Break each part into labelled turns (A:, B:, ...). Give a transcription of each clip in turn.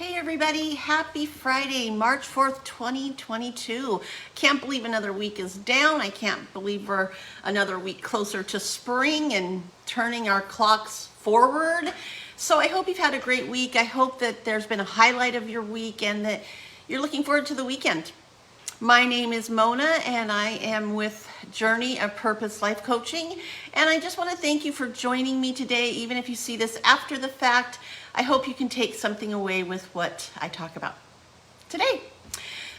A: Hey everybody, happy Friday, March 4th, 2022. Can't believe another week is down. I can't believe we're another week closer to spring and turning our clocks forward. So I hope you've had a great week. I hope that there's been a highlight of your week and that you're looking forward to the weekend. My name is Mona and I am with Journey.Of.Purpose Life Coaching. And I just want to thank you for joining me today. Even if you see this after the fact, I hope you can take something away with what I talk about today.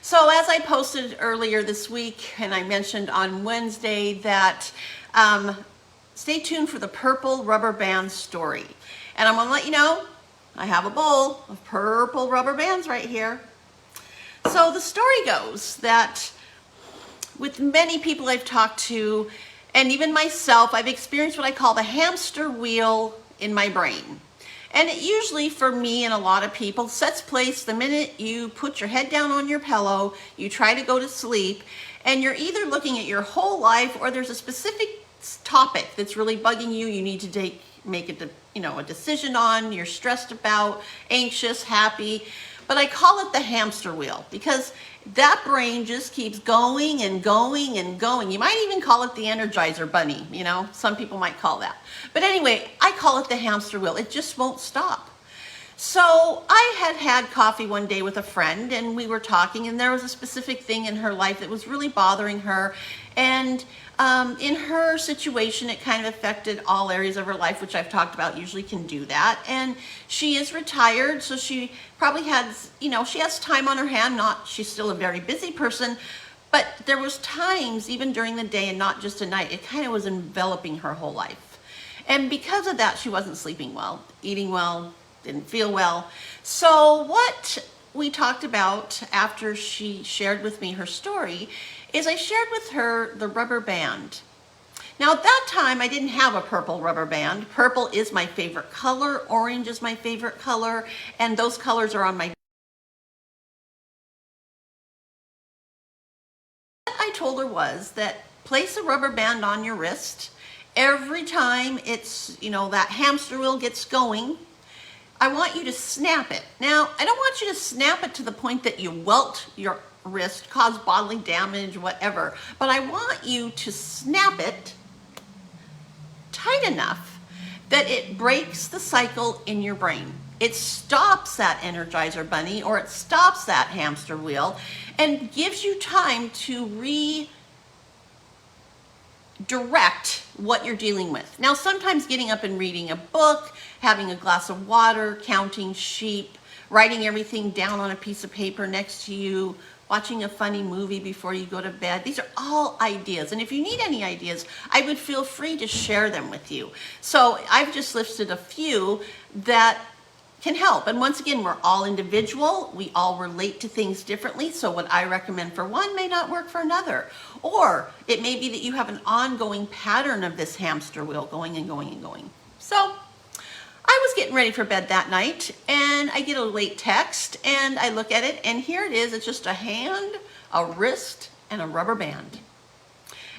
A: So as I posted earlier this week, and I mentioned on Wednesday that stay tuned for the purple rubber band story. And I'm going to let you know, I have a bowl of purple rubber bands right here. So the story goes that with many people I've talked to, and even myself, I've experienced what I call the hamster wheel in my brain. And it usually, for me and a lot of people, sets place the minute you put your head down on your pillow, you try to go to sleep, and you're either looking at your whole life or there's a specific topic that's really bugging you, you need to make a decision on, you're stressed about, anxious, happy. But I call it the hamster wheel because that brain just keeps going and going and going. You might even call it the Energizer Bunny, some people might call that. But anyway, I call it the hamster wheel. It just won't stop. So I had coffee one day with a friend and we were talking, and there was a specific thing in her life that was really bothering her. And in her situation, it kind of affected all areas of her life, which I've talked about, usually can do that. And she is retired, so she probably has, she has time on her hand. She's still a very busy person, but there was times, even during the day and not just at night, it kind of was enveloping her whole life. And because of that, she wasn't sleeping well, eating well, didn't feel well. So what we talked about after she shared with me her story is I shared with her the rubber band. Now at that time I didn't have a purple rubber band. Purple is my favorite color, orange is my favorite color, and those colors are on my. What I told her was that place a rubber band on your wrist. Every time it's, that hamster wheel gets going, I want you to snap it. Now, I don't want you to snap it to the point that you welt your wrist, cause bodily damage, whatever. But I want you to snap it tight enough that it breaks the cycle in your brain. It stops that Energizer Bunny or it stops that hamster wheel and gives you time to redirect what you're dealing with. Now, sometimes getting up and reading a book, having a glass of water, counting sheep, writing everything down on a piece of paper next to you, watching a funny movie before you go to bed. These are all ideas. And if you need any ideas, I would feel free to share them with you. So I've just listed a few that can help. And once again, we're all individual. We all relate to things differently. So what I recommend for one may not work for another. Or it may be that you have an ongoing pattern of this hamster wheel going and going and going. So I was getting ready for bed that night and I get a late text and I look at it and here it is. It's just a hand, a wrist, and a rubber band.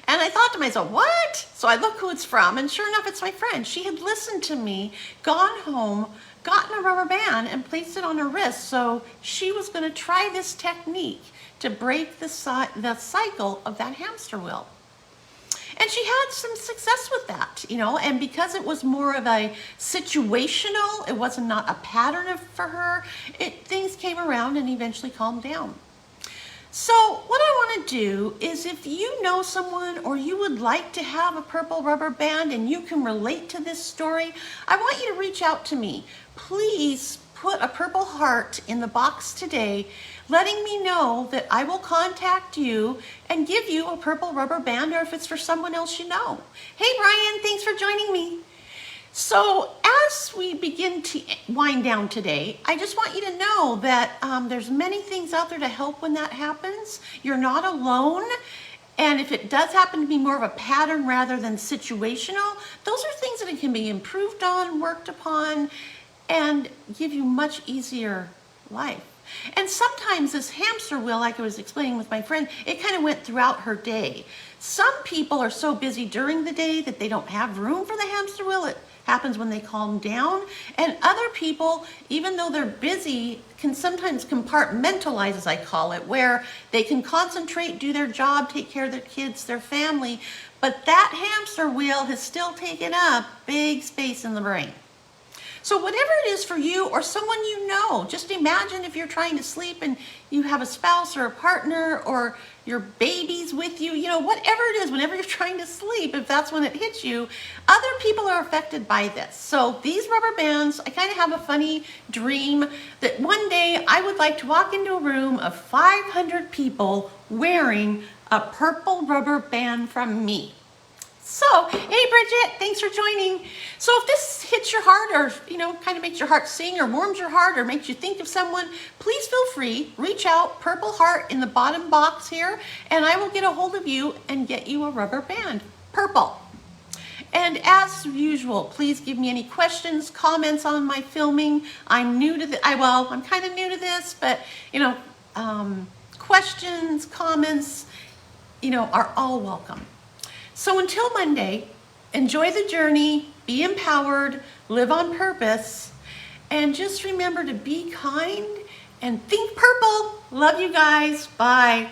A: And I thought to myself, what? So I look who it's from, and sure enough, it's my friend. She had listened to me, gone home, gotten a rubber band and placed it on her wrist. So she was going to try this technique to break the cycle of that hamster wheel. And she had some success with that, and because it was more of a situational, it wasn't not a pattern for her, things came around and eventually calmed down. So what I want to do is, if you know someone or you would like to have a purple rubber band and you can relate to this story, I want you to reach out to me. Please put a purple heart in the box today, letting me know that I will contact you and give you a purple rubber band, or if it's for someone else you know. Hey Brian, thanks for joining me. So as we begin to wind down today, I just want you to know that there's many things out there to help when that happens. You're not alone. And if it does happen to be more of a pattern rather than situational, those are things that can be improved on, worked upon, and give you much easier life. And sometimes this hamster wheel, like I was explaining with my friend, it kind of went throughout her day. Some people are so busy during the day that they don't have room for the hamster wheel. It happens when they calm down. And other people, even though they're busy, can sometimes compartmentalize, as I call it, where they can concentrate, do their job, take care of their kids, their family, but that hamster wheel has still taken up big space in the brain. So whatever it is for you or someone you know, just imagine if you're trying to sleep and you have a spouse or a partner or your baby's with you, whatever it is, whenever you're trying to sleep, if that's when it hits you, other people are affected by this. So these rubber bands, I kind of have a funny dream that one day I would like to walk into a room of 500 people wearing a purple rubber band from me. So, hey Bridget, thanks for joining. So if this hits your heart or, kind of makes your heart sing or warms your heart or makes you think of someone, please feel free, reach out, purple heart in the bottom box here, and I will get a hold of you and get you a rubber band, purple. And as usual, please give me any questions, comments on my filming. I'm new to I'm kind of new to this, but, questions, comments, are all welcome. So until Monday, enjoy the journey, be empowered, live on purpose, and just remember to be kind and think purple. Love you guys. Bye.